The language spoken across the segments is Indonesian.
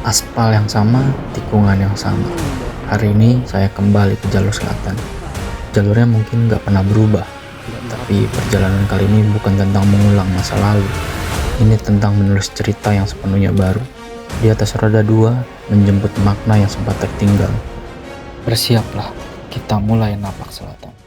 Aspal yang sama, tikungan yang sama. Hari ini saya kembali ke jalur selatan. Jalurnya mungkin nggak pernah berubah, tapi perjalanan kali ini bukan tentang mengulang masa lalu. Ini tentang menulis cerita yang sepenuhnya baru. Di atas roda 2, menjemput makna yang sempat tertinggal. Bersiaplah, kita mulai napak selatan.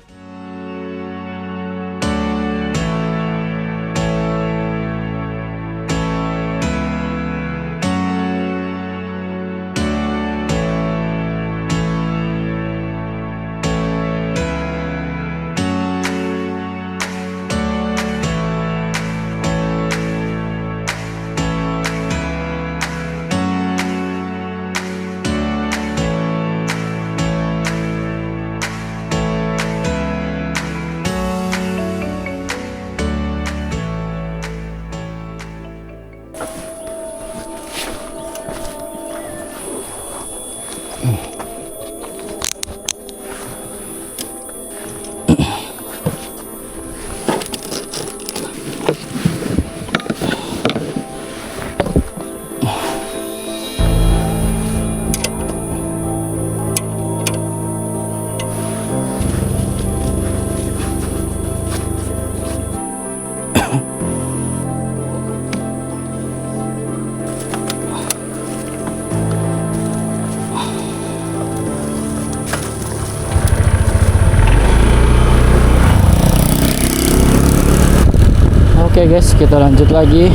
Oke guys, kita lanjut lagi.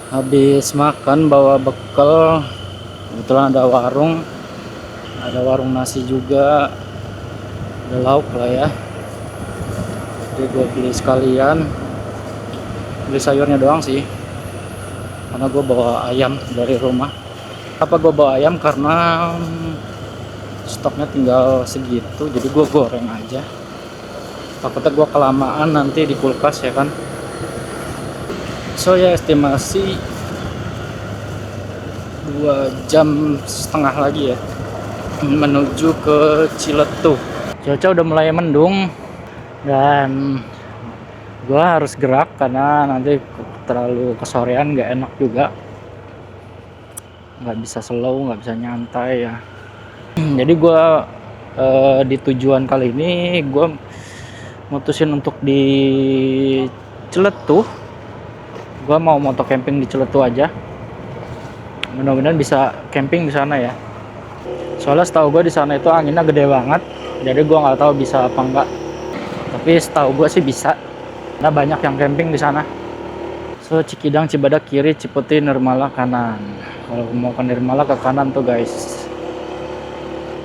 Habis makan bawa bekal, kebetulan ada warung nasi juga, ada lauk lah ya. Jadi gue beli sekalian, beli sayurnya doang sih, karena gue bawa ayam dari rumah. Apa gue bawa ayam? Karena stoknya tinggal segitu, jadi gue goreng aja. Takutnya gue kelamaan nanti di kulkas ya kan. So ya, estimasi 2,5 jam lagi ya menuju ke Ciletuh. Cuaca udah mulai mendung dan gua harus gerak karena nanti terlalu kesorean nggak enak juga, nggak bisa slow, nggak bisa nyantai ya. Jadi gua di tujuan kali ini gua mutusin untuk di Ciletuh. Gua mau moto camping di Ciletuh aja. Mudah-mudahan bisa camping di sana ya. Soalnya setahu gue di sana itu anginnya gede banget. Jadi gue nggak tahu bisa apa enggak. Tapi setahu gue sih bisa. Karena banyak yang camping di sana. So Cikidang, Cibadak kiri, Cipete, Nirmala kanan. Kalau mau ke Nirmala ke kanan tuh guys.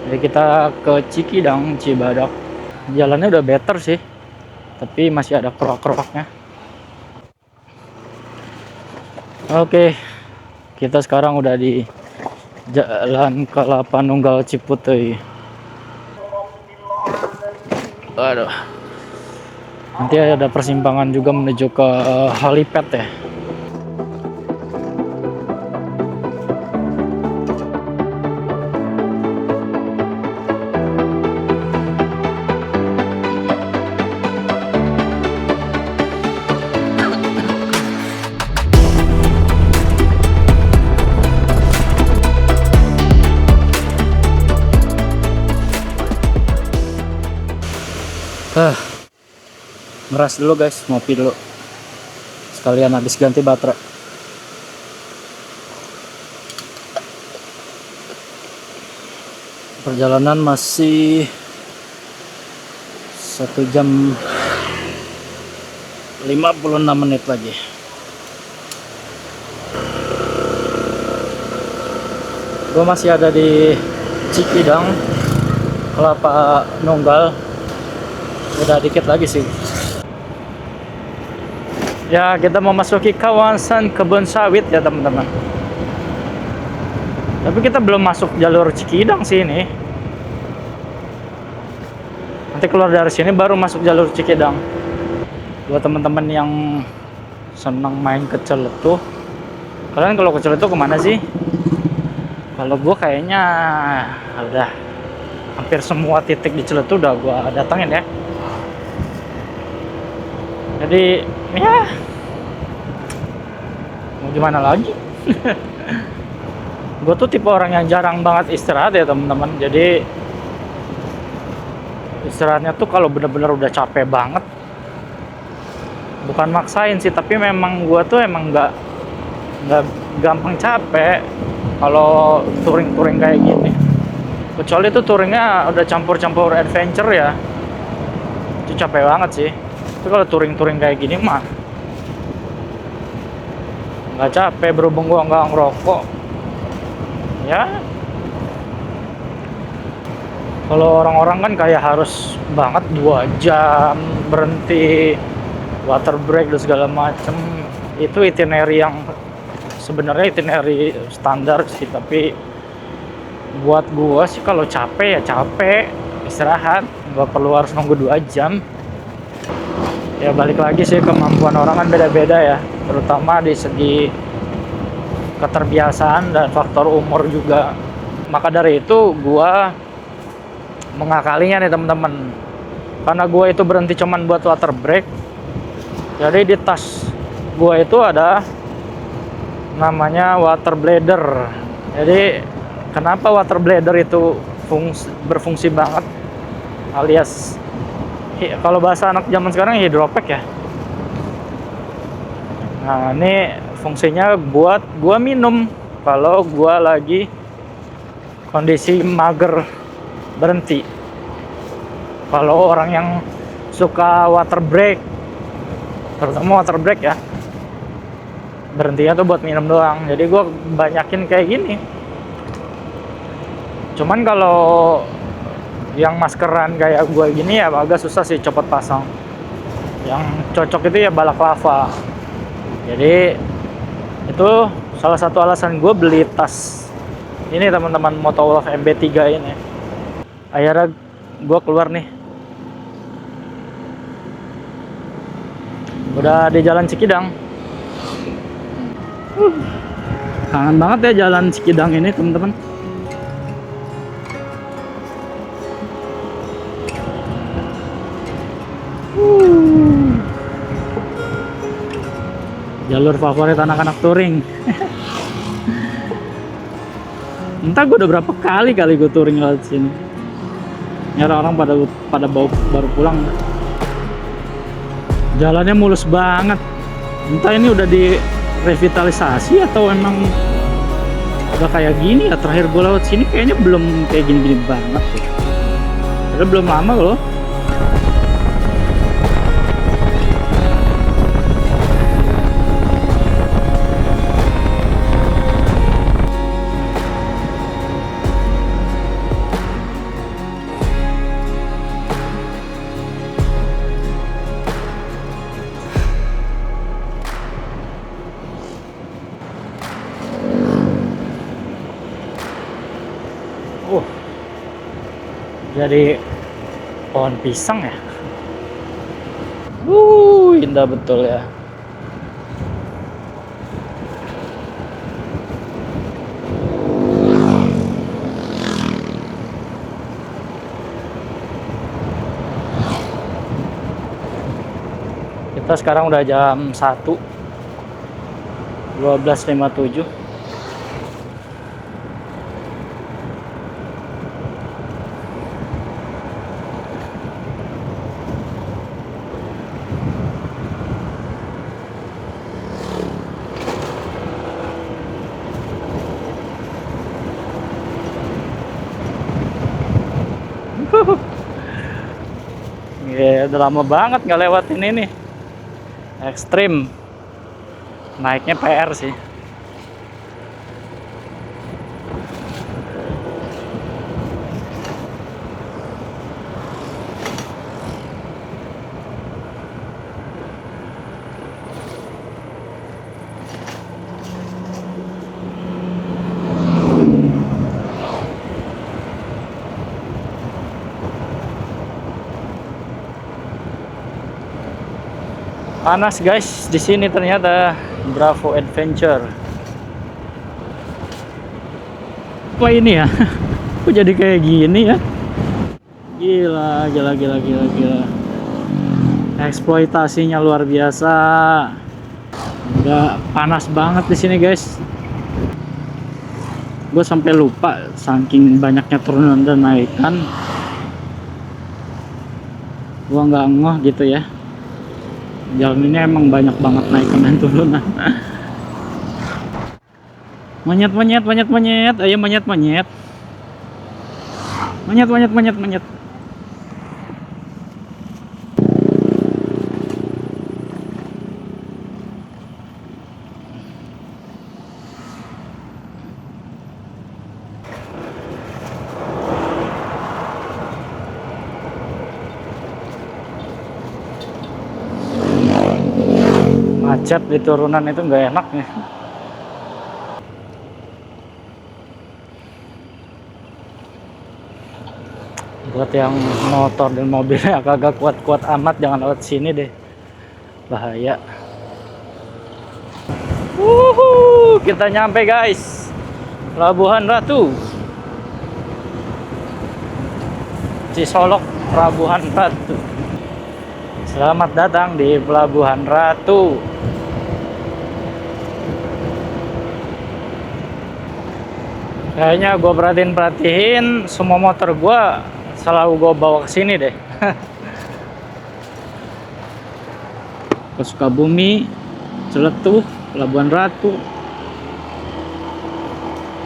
Jadi kita ke Cikidang, Cibadak. Jalannya udah better sih. Tapi masih ada kerok-keroknya. Oke, kita sekarang udah di Jalan Kelapa Nunggal Ciputui. Aduh. Nanti ada persimpangan juga menuju ke helipad ya. Ngeras dulu guys, ngopi dulu. Sekalian habis ganti baterai. Perjalanan masih 1 jam 56 menit lagi. Gue masih ada di Cikidang, Kelapa Nunggal. Udah dikit lagi sih. Ya, kita memasuki kawasan kebun sawit ya teman-teman. Tapi kita belum masuk jalur Cikidang sih ini. Nanti keluar dari sini baru masuk jalur Cikidang. Buat teman-teman yang senang main ke Ciletuh, kalian kalau ke Ciletuh kemana sih? Kalau gue kayaknya udah hampir semua titik di Ciletuh udah gue datangin ya. Jadi ya mau gimana lagi. Gue tuh tipe orang yang jarang banget istirahat ya teman-teman. Jadi istirahatnya tuh kalau bener-bener udah capek banget, bukan maksain sih, tapi memang gue tuh emang nggak gampang capek kalau touring kayak gini. Kecuali tuh touringnya udah campur-campur adventure ya, itu capek banget sih. Tapi kalau touring kayak gini mah nggak capek, berhubung gua nggak ngerokok ya. Kalau orang-orang kan kayak harus banget 2 jam berhenti, water break dan segala macem. Itu itinerary yang sebenarnya itinerary standar sih, tapi buat gua sih kalau capek ya capek, istirahat, nggak perlu harus nunggu 2 jam. Ya balik lagi sih, kemampuan orang kan beda-beda ya, terutama di segi keterbiasaan dan faktor umur juga. Maka dari itu gua mengakalinya nih teman-teman, karena gua itu berhenti cuman buat water break. Jadi di tas gua itu ada namanya water bladder. Jadi kenapa water bladder itu berfungsi banget, alias kalau bahasa anak zaman sekarang hidropack ya. Nah ini fungsinya buat gua minum kalau gua lagi kondisi mager berhenti. Kalau orang yang suka water break, terutama water break ya, berhentinya tuh buat minum doang. Jadi gua banyakin kayak gini. Cuman kalau yang maskeran kayak gue gini ya agak susah sih, cepet pasang. Yang cocok itu ya balaklava. Jadi itu salah satu alasan gue beli tas ini teman-teman, Motowolf MB3 ini. Akhirnya gue keluar nih, udah di Jalan Cikidang. Kangen banget ya Jalan Cikidang ini teman-teman. Jalur favorit anak-anak touring. Entah gue udah berapa kali gue touring lewat sini. Ya orang pada baru pulang. Jalannya mulus banget. Entah ini udah direvitalisasi atau emang udah kayak gini ya. Terakhir gue lewat sini kayaknya belum kayak gini-gini banget ya. Udah belum lama loh. Jadi pohon pisang ya. Indah betul ya. Kita sekarang udah jam 1, 12.57. Ya, udah lama banget nggak lewatin ini. Ekstrim. Naiknya PR sih. Panas guys, di sini ternyata Bravo Adventure. Apa ini ya? Kok jadi kayak gini ya? Gila. Eksploitasinya luar biasa. Udah panas banget di sini guys. gue sampai lupa saking banyaknya turunan dan naikan, gue nggak ngeh gitu ya. Jalan ini emang banyak banget naikan dan turunan. Monyet, monyet, monyet, monyet, ayo monyet, monyet, monyet, monyet, monyet, monyet. Macet di turunan itu nggak enak nih. Buat yang motor dan mobilnya agak kuat-kuat amat, jangan lewat sini deh, bahaya. Kita nyampe guys, Pelabuhan Ratu, Cisolok, Pelabuhan Ratu. Selamat datang di Pelabuhan Ratu. Kayaknya gue perhatiin semua motor gue selalu gue bawa ke sini deh. Ke Sukabumi, Celetuh, Pelabuhan Ratu.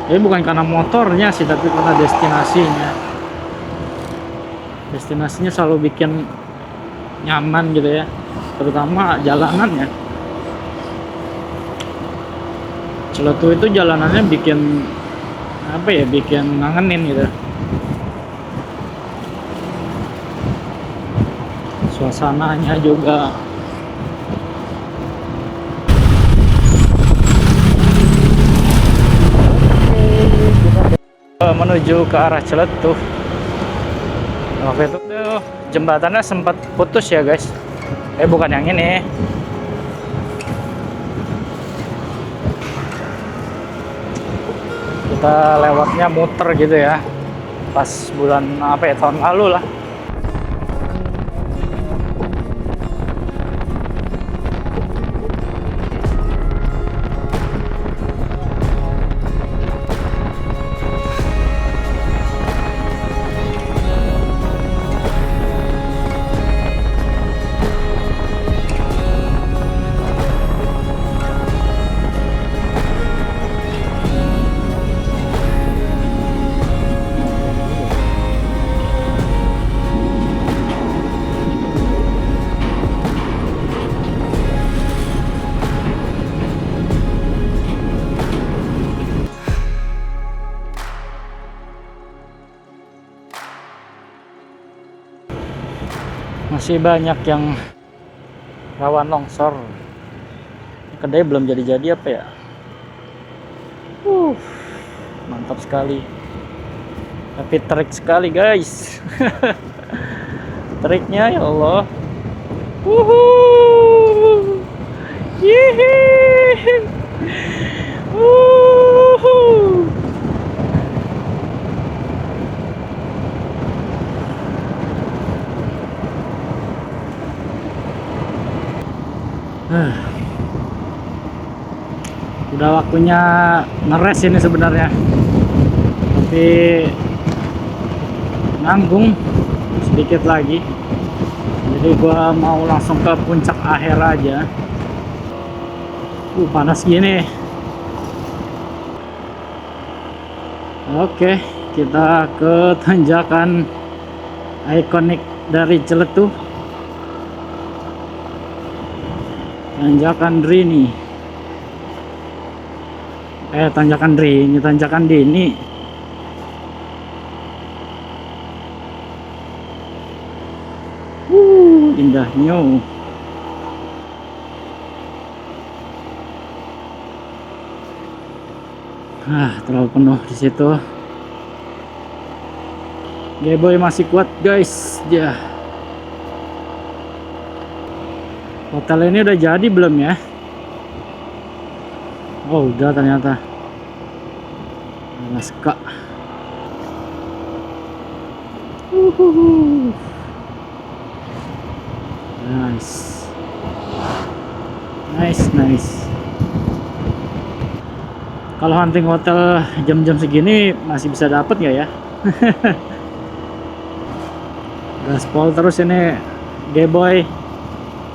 Ini bukan karena motornya sih, tapi karena destinasinya. Destinasinya selalu bikin nyaman gitu ya, terutama jalanannya. Celetuh itu jalanannya bikin apa ya, bikin ngangenin gitu. Suasananya juga. Menuju ke arah Celetuh. Waktu itu jembatannya sempat putus ya guys. Bukan yang ini. Kita lewatnya muter gitu ya. Pas bulan apa ya, tahun lalu lah. Masih banyak yang rawan longsor. Kedai belum jadi-jadi apa ya. Mantap sekali, tapi trik sekali guys. Triknya ya Allah. Udah waktunya ngeres ini sebenarnya, tapi nanggung sedikit lagi, jadi gua mau langsung ke puncak akhir aja. Panas gini. Oke, kita ke tanjakan ikonik dari Celetuh, tanjakan Drini. Tanjakan Drini, tanjakan Dini. Indahnya. Terlalu penuh di situ. Geboy masih kuat guys. Ya. Hotel ini udah jadi belum ya? Oh udah ternyata. Alaska. Nice. Nice, nice. Kalau hunting hotel jam-jam segini masih bisa dapet nggak ya? Gaspol terus ini, G-Boy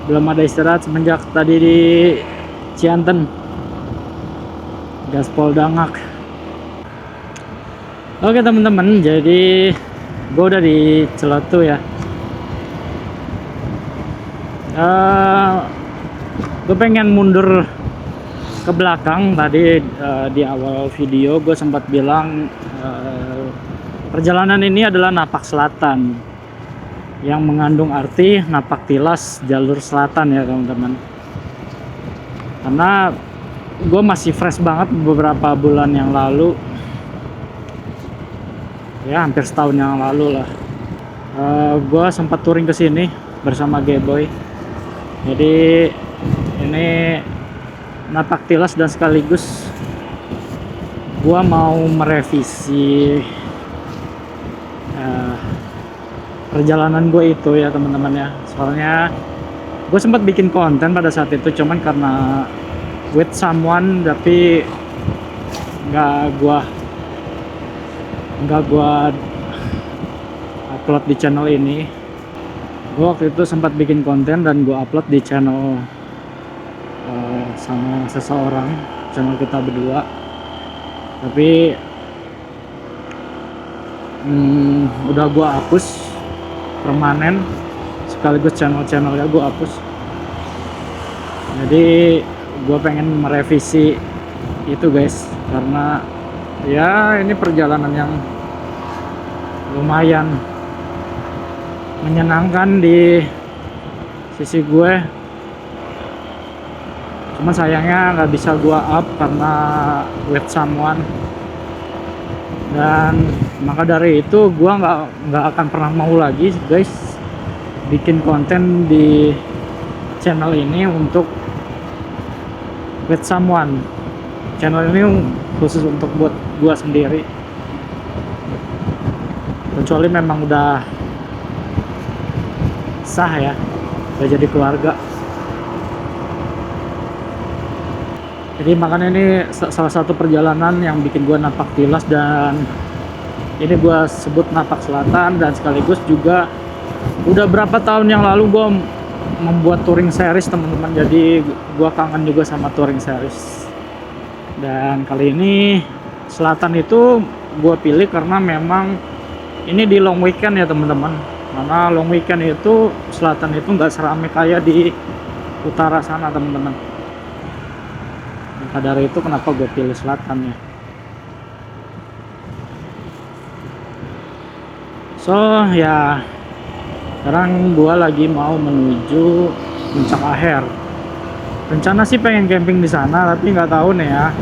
belum ada istirahat semenjak tadi di Cianten. Gaspol Dangak. Oke teman-teman, jadi gue udah di Celatu ya. Gue pengen mundur ke belakang. Tadi di awal video gue sempat bilang perjalanan ini adalah napak selatan, yang mengandung arti napak tilas jalur selatan ya teman-teman. Karena gue masih fresh banget beberapa bulan yang lalu, ya hampir setahun yang lalu lah. Gue sempat touring ke sini bersama G-Boy. Jadi ini napak tilas dan sekaligus gua mau merevisi perjalanan gue itu ya teman-teman ya. Soalnya gue sempat bikin konten pada saat itu, cuman karena with someone, tapi nggak gua upload di channel ini. Gue waktu itu sempat bikin konten dan gue upload di channel sama seseorang, channel kita berdua. Tapi udah gue hapus permanen, sekaligus channelnya gue hapus. Jadi gue pengen merevisi itu guys, karena ya ini perjalanan yang lumayan menyenangkan di sisi gue. Cuma sayangnya nggak bisa gue up karena with someone, dan maka dari itu gue nggak akan pernah mau lagi guys bikin konten di channel ini untuk with someone. Channel ini khusus untuk buat gue sendiri, kecuali memang udah sah ya, udah jadi keluarga. Jadi makanya ini salah satu perjalanan yang bikin gue napak tilas, dan ini gue sebut napak selatan. Dan sekaligus juga udah berapa tahun yang lalu gue membuat touring series teman-teman, jadi gue kangen juga sama touring series. Dan kali ini selatan itu gue pilih karena memang ini di long weekend ya teman-teman. Karena long weekend itu selatan itu nggak seramai kayak di utara sana teman-teman. Maka dari itu kenapa gue pilih selatan ya. So ya, sekarang gue lagi mau menuju Puncak Aher. Rencana sih pengen camping di sana, tapi nggak tahu nih ya.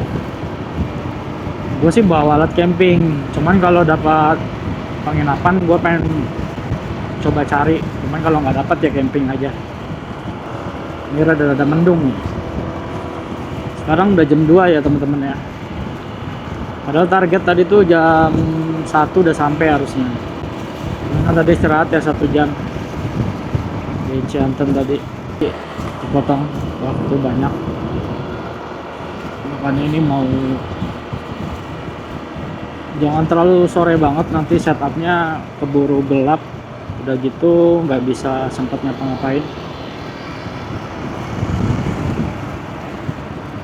Gue sih bawa alat camping, cuman kalau dapat penginapan gue pengen coba cari. Cuman kalau nggak dapat ya camping aja. Ini rada-rada mendung nih. Sekarang udah jam 2 ya teman-teman ya. Padahal target tadi tuh jam 1 udah sampai harusnya. Karena tadi istirahat ya 1 jam di Cianten tadi, dipotong waktu banyak. Makanya ini mau jangan terlalu sore banget, nanti setupnya keburu gelap. Udah gitu nggak bisa sempat ngapa-ngapain.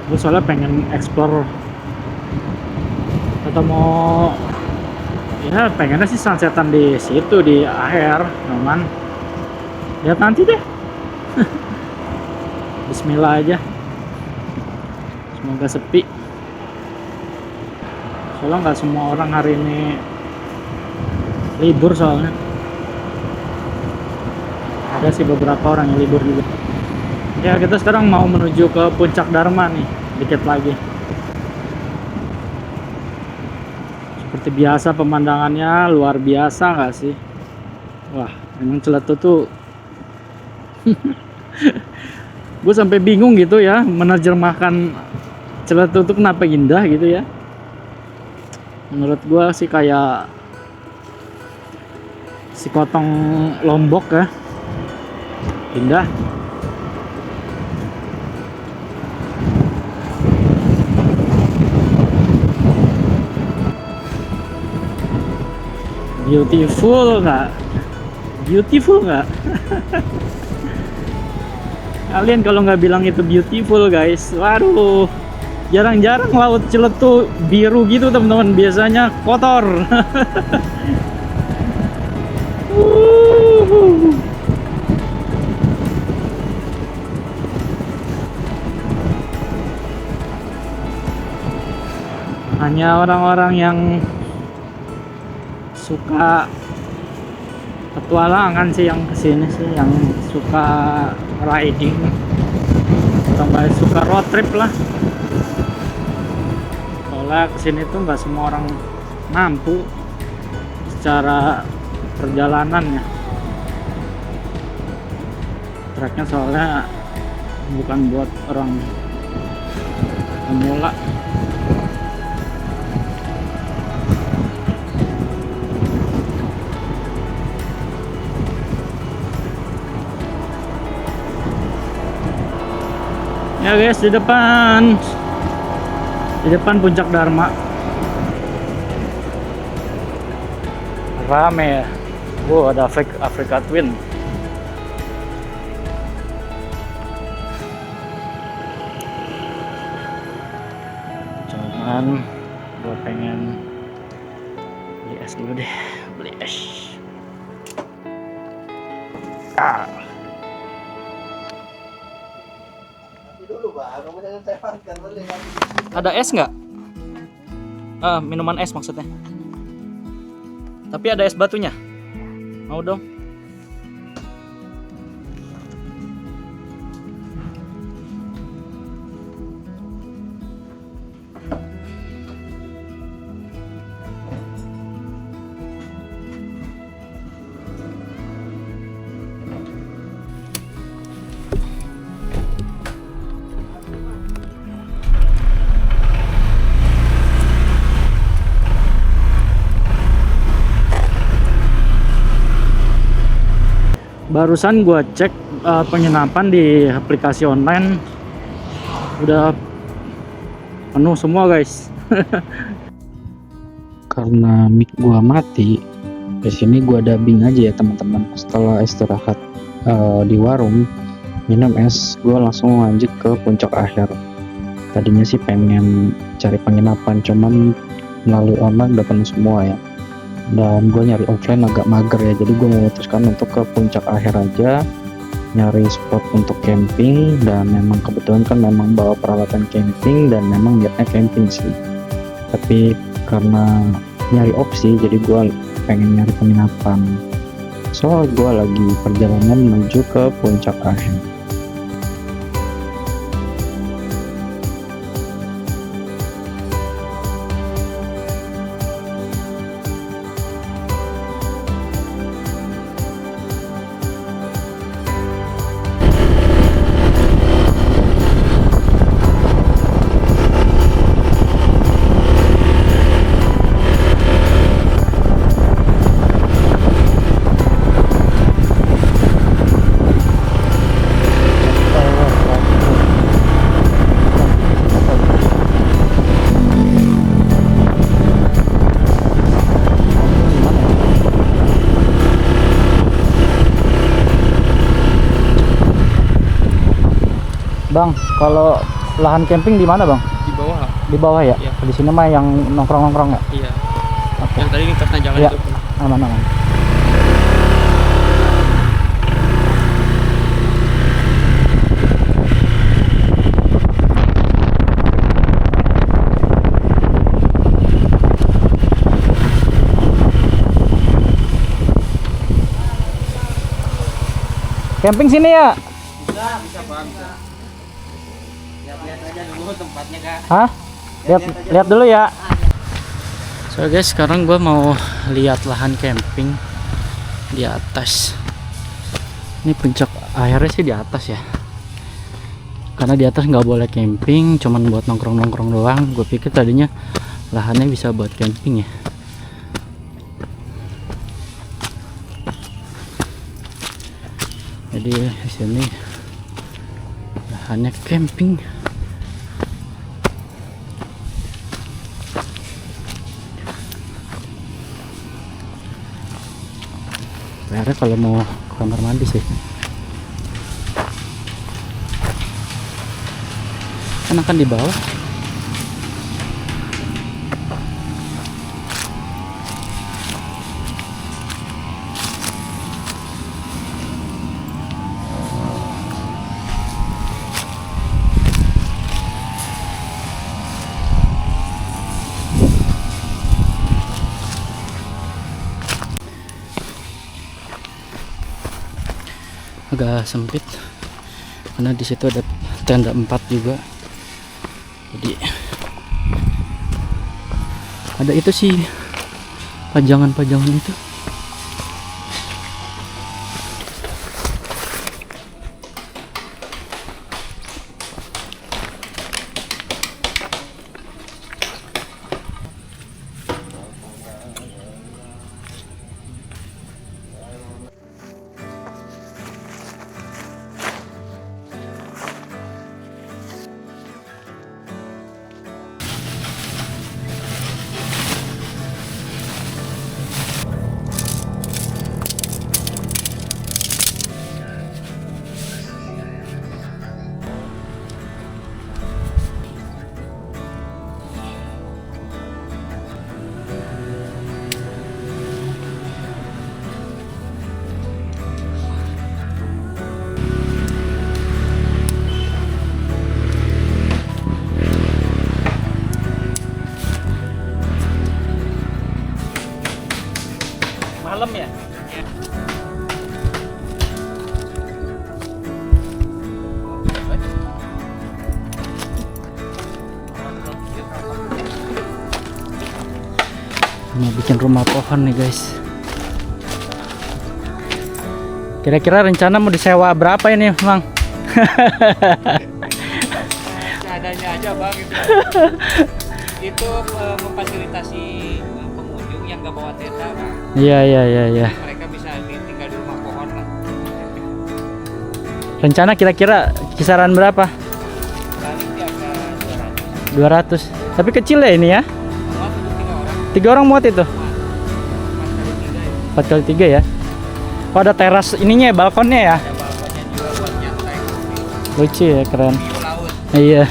Gue soalnya pengen explore atau mau ya pengennya sih sunsetan di situ di Aher, cuman lihat nanti deh. Bismillah aja, semoga sepi. Soalnya nggak semua orang hari ini libur, soalnya ada sih beberapa orang yang libur juga. Ya kita sekarang mau menuju ke Puncak Dharma nih, dikit lagi. Seperti biasa pemandangannya luar biasa nggak sih? Wah, emang Celatu tuh gue sampai bingung gitu ya menerjemahkan Celatu tuh kenapa indah gitu ya. Menurut gue sih kayak si Kotong Lombok ya, indah. Beautiful nggak? Beautiful nggak? Kalian kalau nggak bilang itu beautiful guys, waduh, jarang-jarang laut Ciletu biru gitu teman-teman, biasanya kotor. Hanya orang-orang yang suka petualangan sih yang kesini sih, yang suka riding tambah suka road trip lah. Soalnya kesini tuh nggak semua orang mampu secara perjalanannya. Treknya soalnya bukan buat orang pemula. Ya guys, di depan puncak Dharma rame ya. Wow, ada Africa Twin. Cuman gue pengen beli es dulu deh, beli es. Ada es nggak? Minuman es maksudnya. Tapi ada es batunya. Mau dong? Barusan gua cek penginapan di aplikasi online udah penuh semua guys. Karena mic gua mati, di sini gua dubbing aja ya teman-teman. Setelah istirahat di warung minum es, gua langsung lanjut ke puncak akhir. Tadinya sih pengen cari penginapan, cuman melalui online udah penuh semua ya. Dan gue nyari offline agak mager ya, jadi gue memutuskan untuk ke puncak akhir aja, nyari spot untuk camping. Dan memang kebetulan kan memang bawa peralatan camping dan memang niatnya camping sih, tapi karena nyari opsi jadi gue pengen nyari penginapan. So gue lagi perjalanan menuju ke puncak akhir. Bang, kalau lahan camping di mana bang? Di bawah. Di bawah ya? Iya. Di sini mah yang nongkrong-nongkrong ya? Iya. Oke. Yang tadi lintasnya jalan Iya. itu. Aman-aman. Camping sini ya? Bisa Pak, bisa. Lihat aja dulu tempatnya Kak. Hah? Lihat dulu ya. So guys, sekarang gue mau lihat lahan camping di atas. Ini puncak akhirnya sih di atas ya. Karena di atas nggak boleh camping, cuman buat nongkrong-nongkrong doang. Gue pikir tadinya lahannya bisa buat camping ya. Jadi di sini lahannya camping. PR kalau mau ke kamar mandi sih. Kan akan di bawah. Agak sempit karena di situ ada tenda 4 juga, jadi ada itu sih pajangan-pajangan itu. Malam ya? Mau bikin rumah pohon nih guys. Kira-kira rencana mau disewa berapa ini, Mang? Seadanya aja bang itu. Itu memfasilitasi pengunjung yang gak bawa tenda bang. Iya. Mereka bisa tinggal di rumah pohon lah. Rencana kira-kira kisaran berapa? Paling di angka 200. 200. Tapi kecil ya ini ya? Muat untuk 3 orang. 3 orang muat itu? 4 kali 3 4 kali 3 ya. ya? Oh, ada teras ininya ya, balkonnya ya? Ada balkonnya juga buat nyantai kopi. Lucu ya, keren. View laut. Iya.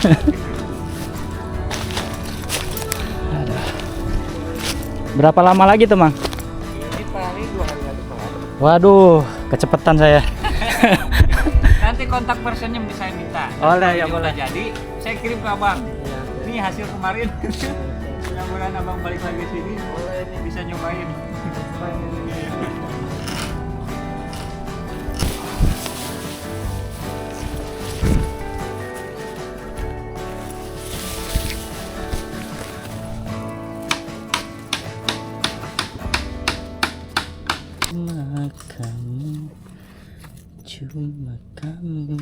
Aduh. Berapa lama lagi tuh, Mang? Ini paling 2 hari lagi kelar. Waduh, kecepetan saya. Nanti kontak personnya bisa saya minta. Boleh, ya, Kalau boleh. udah jadi, saya kirim ke abang. Ini hasil kemarin. Mudah-mudahan abang balik lagi sini, bisa nyobain. Kamu cuma kamu.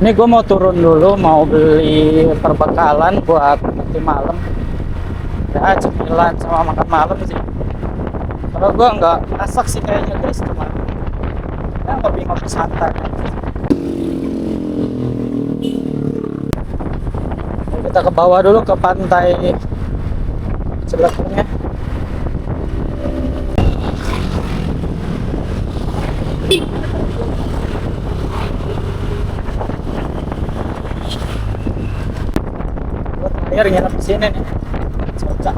Ini gue mau turun dulu, mau beli perbekalan buat nanti malam. Ya cemilan sama makan malam sih. Kalau gue nggak masak sih kayaknya guys, cuma ya ngopi-ngopi santai. Kita ke bawah dulu ke pantai Celekungnya. Gue terakhir nginep di sini nih. Cocok.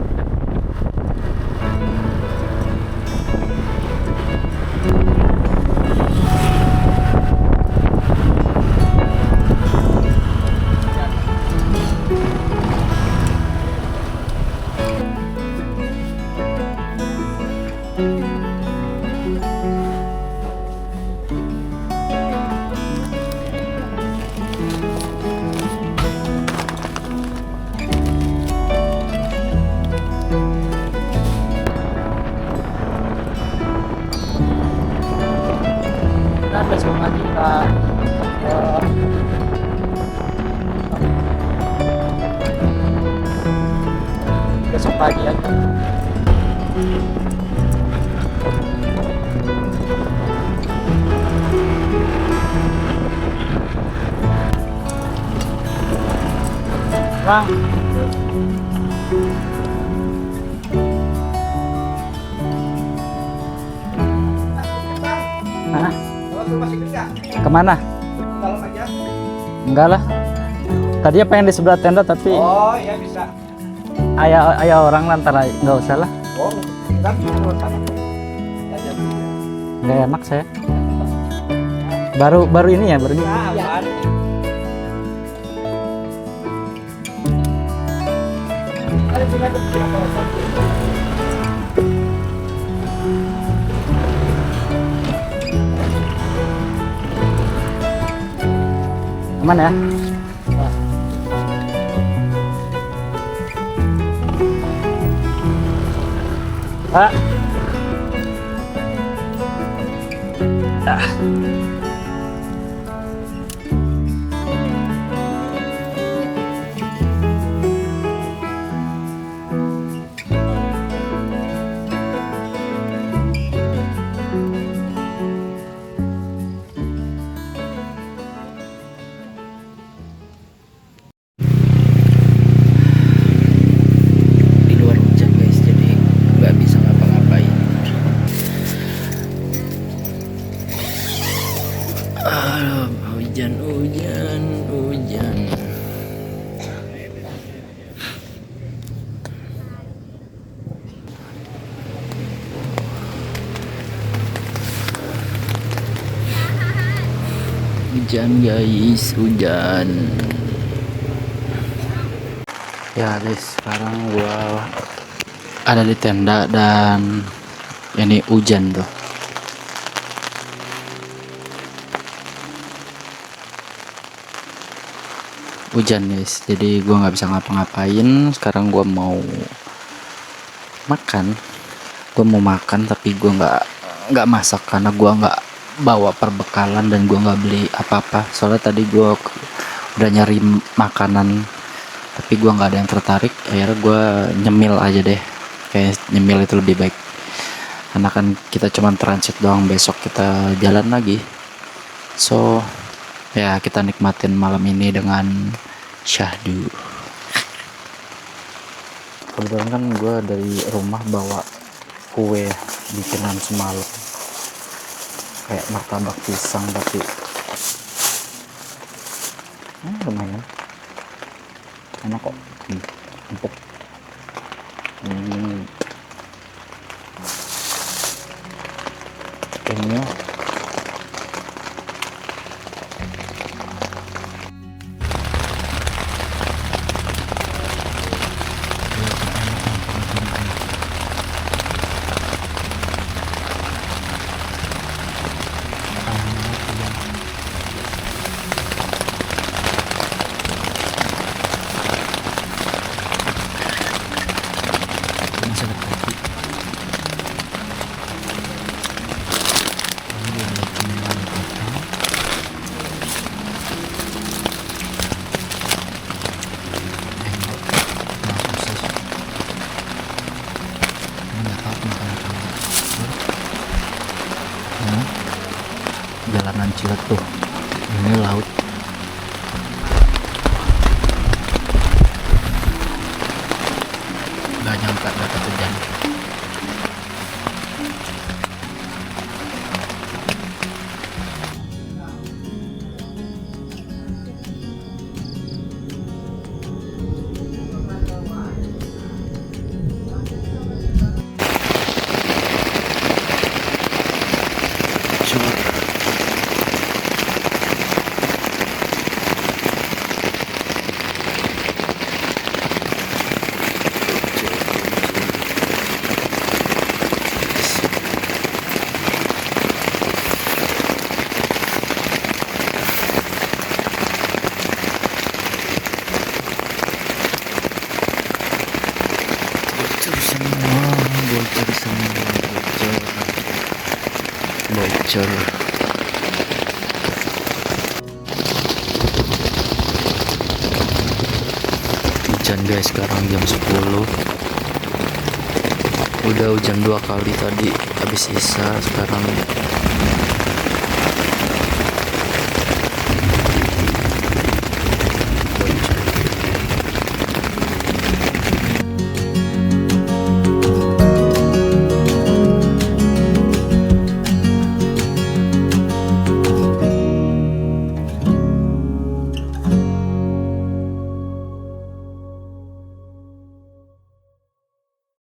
Dan besok lagi kita eh, besok pagi aja. Bang, hah? Kemana? Dalam aja. Enggak lah. Tadinya pengen di sebelah tenda tapi Oh iya bisa. ayah orang lantar nggak usah lah. Oh, kan terus sana. Nggak enak saya. Baru ini ya, baru ini. Nah, baru. Aman ya? Pak. Ah. Di luar hujan guys, jadi nggak bisa ngapa-ngapain. Hujan. Hujan guys, hujan. Ya guys, sekarang gua ada di tenda dan ini hujan tuh. Hujan guys, jadi gua nggak bisa ngapa-ngapain. Sekarang gua mau makan. Tapi gua nggak masak karena gua nggak bawa perbekalan dan gua nggak beli apa-apa. Soalnya tadi gua udah nyari makanan tapi gua nggak ada yang tertarik. Akhirnya gua nyemil aja deh. Kayak nyemil itu lebih baik. Karena kan kita cuman transit doang, besok kita jalan lagi. So ya kita nikmatin malam ini dengan syahdu. Kebetulan kan gue dari rumah bawa kue bikinan semalam, kayak martabak pisang tapi lumayan enak kok. Empuk. Ini tuh, ini laut. Gak nyangka dapat hujan. Bocor. Hujan guys, sekarang jam 10. Udah hujan 2 kali tadi, habis sisa. Sekarang